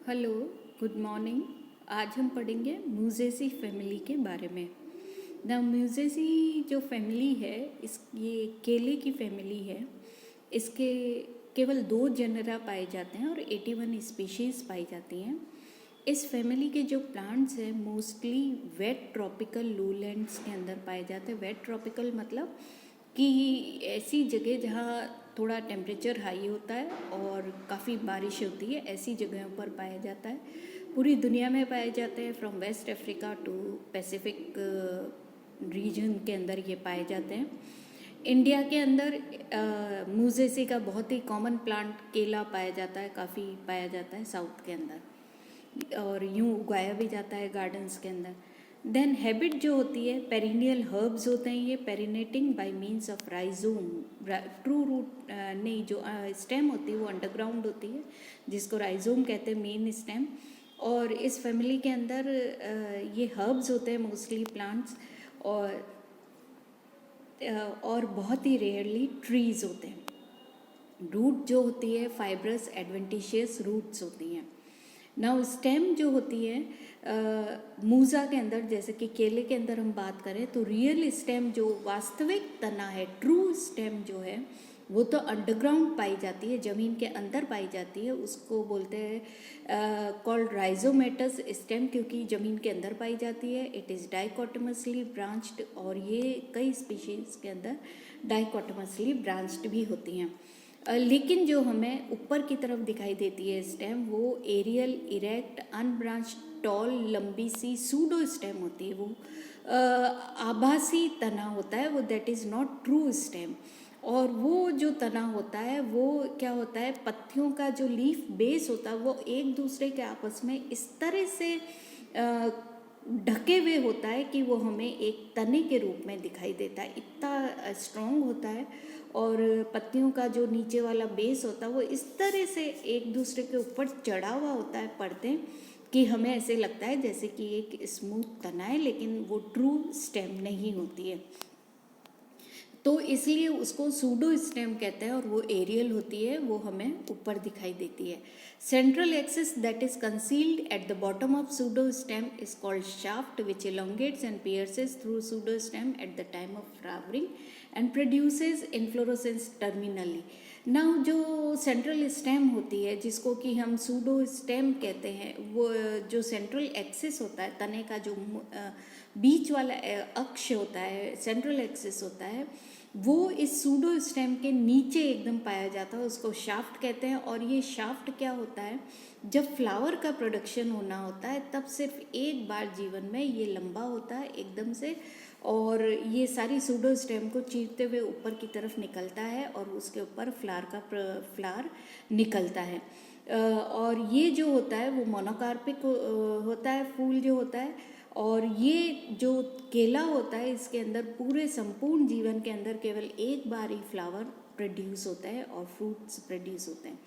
Hello, good morning. आज हम पढ़ेंगे म्यूजेसी फैमिली के बारे में। द म्यूजेसी जो फैमिली है ये केले की फैमिली है। इसके केवल 2 जेनरा पाए जाते हैं और 81 स्पीशीज़ पाई जाती हैं। इस फैमिली के जो प्लांट्स हैं मोस्टली वेट ट्रॉपिकल लूलैंड्स के अंदर पाए जाते हैं। वेट ट्रॉपिकल मतलब कि ऐसी जगह जहाँ थोड़ा टेम्परेचर हाई होता है और काफ़ी बारिश होती है, ऐसी जगहों पर पाया जाता है। पूरी दुनिया में पाए जाते हैं, from West Africa to Pacific region के अंदर ये पाए जाते हैं। इंडिया के अंदर मूजेसी का बहुत ही कॉमन प्लांट केला पाया जाता है, काफ़ी पाया जाता है साउथ के अंदर, और यूँ उगाया भी जाता है गार्डन्स के अंदर। देन हैबिट जो होती है, पेरिनियल हर्ब्स होते हैं ये, perennating by means of rhizome. True root नहीं, जो स्टेम होती है वो अंडरग्राउंड होती है, जिसको राइजोम कहते हैं, मेन स्टेम। और इस फैमिली के अंदर ये हर्ब्स होते हैं मोस्टली प्लांट्स, और बहुत ही रेयरली ट्रीज़ होते हैं। रूट जो होती है फाइब्रस एडवेंटिशियस रूट्स होती हैं। नाउ स्टेम जो होती है मूज़ा के अंदर, जैसे कि केले के अंदर हम बात करें तो रियल स्टेम जो वास्तविक तना है, ट्रू स्टेम जो है, वो तो अंडरग्राउंड पाई जाती है, ज़मीन के अंदर पाई जाती है। उसको बोलते हैं कॉल्ड राइजोमेटस स्टेम, क्योंकि ज़मीन के अंदर पाई जाती है। इट इज़ डाइकोटमसली ब्रांच्ड, और ये कई स्पीशीज़ के अंदर डाइकोटमसली ब्रांच्ड भी होती हैं। लेकिन जो हमें ऊपर की तरफ दिखाई देती है स्टेम, वो एरियल, इरेक्ट, अनब्रांच, टॉल, लंबी सी सूडो स्टेम होती है। वो आभासी तना होता है, वो that is not true stem. और वो जो तना होता है वो क्या होता है, पत्तियों का जो लीफ बेस होता है वो एक दूसरे के आपस में इस तरह से ढके हुए होता है कि वो हमें एक तने के रूप में दिखाई देता है, इतना स्ट्रॉन्ग होता है। और पत्तियों का जो नीचे वाला बेस होता है वो इस तरह से एक दूसरे के ऊपर चढ़ा हुआ होता है, परतें, कि हमें ऐसे लगता है जैसे कि एक स्मूथ तना है, लेकिन वो ट्रू स्टेम नहीं होती है। तो इसलिए उसको सूडो स्टेम कहते हैं, और वो एरियल होती है, वो हमें ऊपर दिखाई देती है। Central axis that is concealed at the bottom of pseudo stem is called shaft, which elongates and pierces through pseudostem at the time of flowering and produces inflorescence terminally. Now जो central stem होती है, जिसको कि हम pseudo stem कहते हैं, वो जो सेंट्रल एक्सिस होता है, तने का जो बीच वाला अक्ष होता है, सेंट्रल एक्सिस होता है, वो इस सूडो स्टेम के नीचे एकदम पाया जाता है, उसको शाफ्ट कहते हैं। और ये शाफ्ट क्या होता है, जब फ्लावर का प्रोडक्शन होना होता है तब सिर्फ एक बार जीवन में ये लंबा होता है एकदम से, और ये सारी सूडो स्टेम को चीरते हुए ऊपर की तरफ निकलता है, और उसके ऊपर फ्लावर निकलता है। और ये जो होता है वो मोनोकार्पिक होता है, फूल जो होता है। और ये जो केला होता है, इसके अंदर पूरे संपूर्ण जीवन के अंदर केवल एक बार ही फ्लावर प्रोड्यूस होता है और फ्रूट्स प्रोड्यूस होते हैं।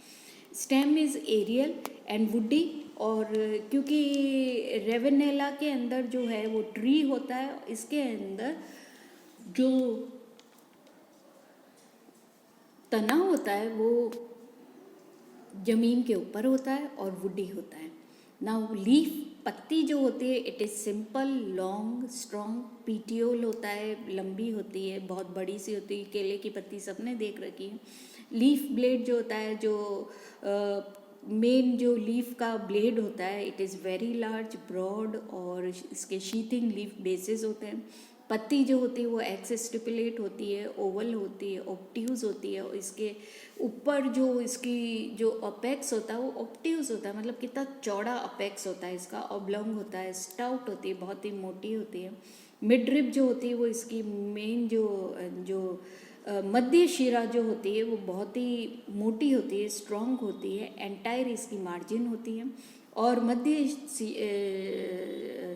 Stem is aerial and woody, और क्योंकि रेवेनेला के अंदर जो है वो ट्री होता है, इसके अंदर जो तना होता है वो ज़मीन के ऊपर होता है और वुडी होता है। नाउ लीफ, पत्ती जो होती है, it is simple, long, strong, petiole होता है, लंबी होती है, बहुत बड़ी सी होती है। केले की पत्ती सबने देख रखी है। लीफ ब्लेड जो होता है, जो मेन जो लीफ का ब्लेड होता है, it is very large, broad, और इसके शीथिंग लीफ बेसिस होते हैं। पत्ती जो होती है वो एक्स स्टिपुलेट होती है, ओवल होती है, ऑब्ट्यूज होती है, और इसके ऊपर जो इसकी जो अपेक्स होता है वो ऑब्ट्यूज होता है, मतलब कितना चौड़ा अपेक्स होता है इसका, ऑब्लॉन्ग होता है, स्टाउट होती है, बहुत ही मोटी होती है। मिड रिब जो होती है वो इसकी मेन जो मध्य शिरा जो होती है वो बहुत ही मोटी होती है, स्ट्रॉन्ग होती है। एंटायर इसकी मार्जिन होती है, और मध्य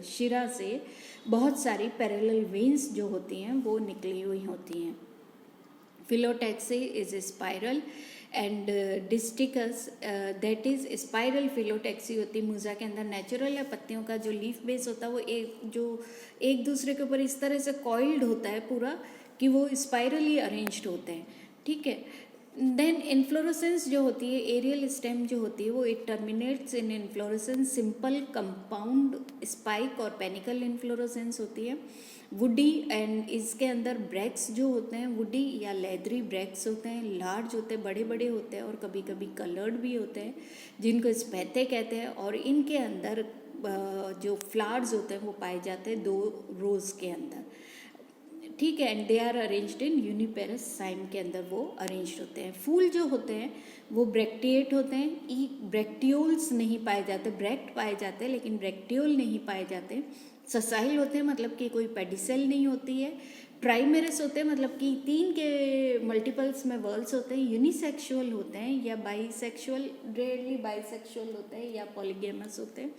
शिरा से बहुत सारी पैरेलल वेन्स जो होती हैं वो निकली हुई होती हैं। Phyllotaxy is spiral and distichous, that is spiral phyllotaxy होती है। मूजा के अंदर नेचुरल है, पत्तियों का जो लीफ बेस होता है वो एक दूसरे के ऊपर इस तरह से कॉइल्ड होता है पूरा, कि वो स्पाइरली अरेंज्ड होते हैं, ठीक है। देन इन्फ्लोरेसेंस जो होती है, एरियल स्टेम जो होती है वो it terminates in inflorescence, simple compound spike और पेनिकल इन्फ्लोरेसेंस होती है। वुडी, एंड इसके अंदर ब्रैक्स जो होते हैं वुडी या लेदरी ब्रैक्स होते हैं, लार्ज होते हैं, बड़े बड़े होते हैं और कभी कभी कलर्ड भी होते हैं, जिनको स्पैथे कहते हैं। और इनके अंदर जो फ्लावर्स होते हैं वो पाए जाते हैं 2 रोज के अंदर, ठीक है। And they are arranged in uniparous cyme के अंदर वो अरेंज्ड होते हैं। फूल जो होते हैं वो ब्रैक्टिएट होते हैं, ई ब्रैक्टियोल्स नहीं पाए जाते, ब्रैक्ट पाए जाते हैं लेकिन ब्रैक्टियोल नहीं पाए जाते। ससाइल होते हैं, मतलब कि कोई पेडिसेल नहीं होती है। ट्राइमेरस होते हैं, मतलब कि 3 के मल्टीपल्स में वर्ल्स होते हैं। यूनिसेक्सुअल होते हैं या बाईसेक्सुअल, रेयरली बाईसेक्सुअल होते हैं या पॉलीगेमस होते हैं।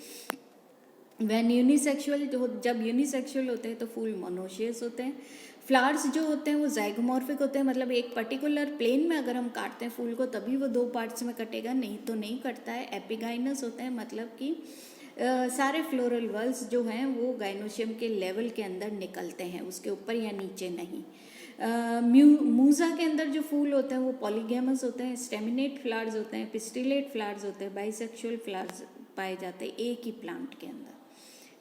वैन यूनिसेक्सुअल, जब यूनिसेक्सुअल होते हैं तो फूल मोनोशियस होते हैं। फ्लावर्स जो होते हैं वो जाइगोमॉर्फिक होते हैं, मतलब एक पर्टिकुलर प्लेन में अगर हम काटते हैं फूल को तभी वो 2 पार्ट्स में कटेगा, नहीं तो नहीं कटता है। एपिगाइनस होते हैं, मतलब कि सारे फ्लोरल वर्ल्स जो हैं वो गाइनोशियम के लेवल के अंदर निकलते हैं, उसके ऊपर या नीचे नहीं। मूजा के अंदर जो फूल होते हैं वो पॉलीगेमस होते हैं। स्टेमिनेट फ्लावर्स होते हैं, पिस्टिलेट फ्लावर्स होते हैं, बाइसेक्सुअल फ्लावर्स पाए जाते हैं एक ही प्लांट के अंदर,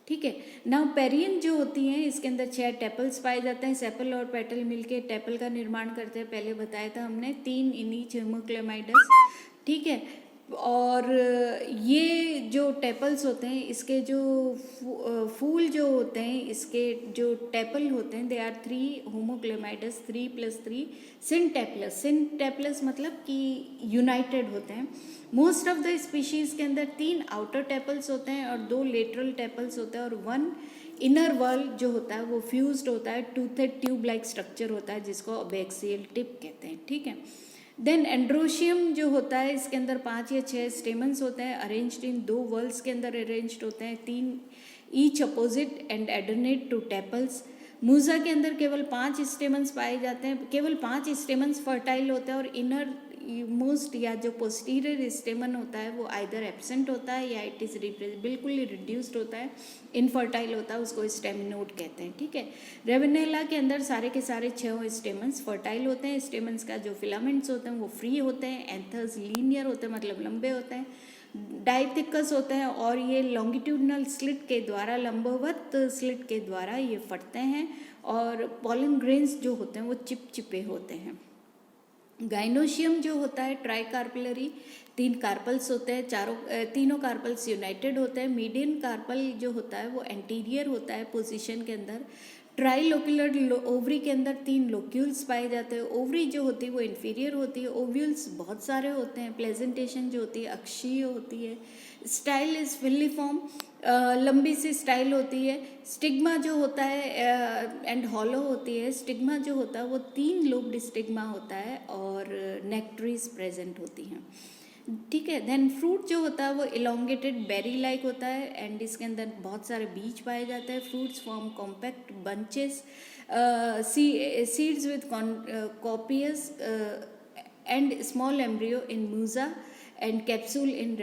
ठीक है। नाउ पेरियन जो होती हैं इसके अंदर 6 टेपल्स पाए जाते हैं। सेपल और पेटल मिलके टेपल का निर्माण करते हैं, पहले बताया था हमने, 3 इन ईच हेमोक्लेमाइडस, ठीक है। और ये जो टेपल्स होते हैं इसके जो फूल जो होते हैं इसके जो टेपल होते हैं दे आर 3 होमोक्लेमाइडस, 3+3 सिनटेपलस। सिनटेपलस मतलब कि यूनाइटेड होते हैं। मोस्ट ऑफ द स्पीशीज के अंदर 3 आउटर टेपल्स होते हैं और 2 लेटरल टेपल्स होते हैं और 1 इनर वॉल जो होता है वो फ्यूज्ड होता है, टूथेड ट्यूब लाइक स्ट्रक्चर होता है जिसको अबैक्सियल टिप कहते हैं, ठीक है। देन एंड्रोशियम जो होता है इसके अंदर 5 या 6 स्टेमन्स होते हैं, अरेंज्ड इन 2 वॉल्स के अंदर अरेंज्ड होते हैं, 3 each opposite and adnate to tepals. Musa के अंदर केवल 5 स्टेमन्स पाए जाते हैं, केवल 5 स्टेमन्स फर्टाइल होते हैं और इनर मोस्ट या जो पोस्टीरियर स्टेमन होता है वो आइदर एब्सेंट होता है या इट इज़ बिल्कुल ही रिड्यूस्ड होता है, इनफर्टाइल होता है, उसको स्टेमिनोड कहते हैं, ठीक है। रेवेनेला के अंदर सारे के सारे 6 स्टेमन्स फर्टाइल होते हैं। स्टेमन्स का जो फिलामेंट्स होते हैं वो फ्री होते हैं। एंथर्स लीनियर होते हैं, मतलब लंबे होते हैं। डाइथिकस होते हैं और ये लॉन्गिट्यूडनल स्लिट के द्वारा, लंबवत स्लिट के द्वारा ये फटते हैं और पॉलन ग्रेन्स जो होते हैं वो चिपचिपे होते हैं। गाइनोशियम जो होता है ट्राइकार्पलरी, 3 कार्पल्स होते हैं, तीनों कार्पल्स यूनाइटेड होते हैं। मीडियन कार्पल जो होता है वो एंटीरियर होता है पोजीशन के अंदर। ट्राइलोक्यूलर ओवरी के अंदर 3 लोक्यूल्स पाए जाते हैं। ओवरी जो होती है वो इन्फीरियर होती है। ओव्यूल्स बहुत सारे होते हैं। प्लेजेंटेशन जो होती है अक्षीय होती है। स्टाइल इज फिलिफॉर्म, लंबी सी स्टाइल होती है। स्टिग्मा जो होता है एंड हॉलो होती है। स्टिग्मा जो होता है वो 3 लोब्ड स्टिग्मा होता है और नेक्ट्रीज प्रेजेंट होती हैं, ठीक है। देन फ्रूट जो होता है वो इलोंगेटेड बेरी लाइक होता है एंड इसके अंदर बहुत सारे बीज पाए जाते हैं। Fruits form compact bunches, seeds with copious and small embryo in Musa and capsule in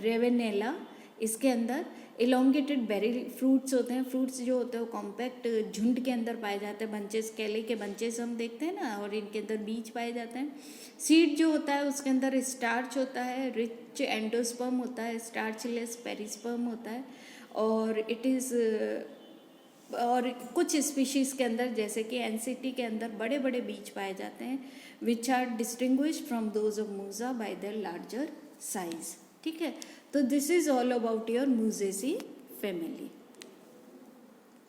Ravenala. इसके अंदर इलोंगेटेड बेरी फ्रूट्स होते हैं। फ्रूट्स जो होते हैं वो कॉम्पैक्ट झुंड के अंदर पाए जाते हैं। बंचेस, केले के बंचेस हम देखते हैं ना, और इनके अंदर बीज पाए जाते हैं। सीड जो होता है उसके अंदर स्टार्च होता है, रिच एंडोस्पर्म होता है, स्टार्चलेस पेरिस्पर्म होता है और इट इज़ और कुछ स्पीशीज़ के अंदर जैसे कि एनसीटी के अंदर बड़े बड़े बीज पाए जाते हैं which are distinguished from those of Musa by their larger size, ठीक है। तो this is all about your Musaceae family.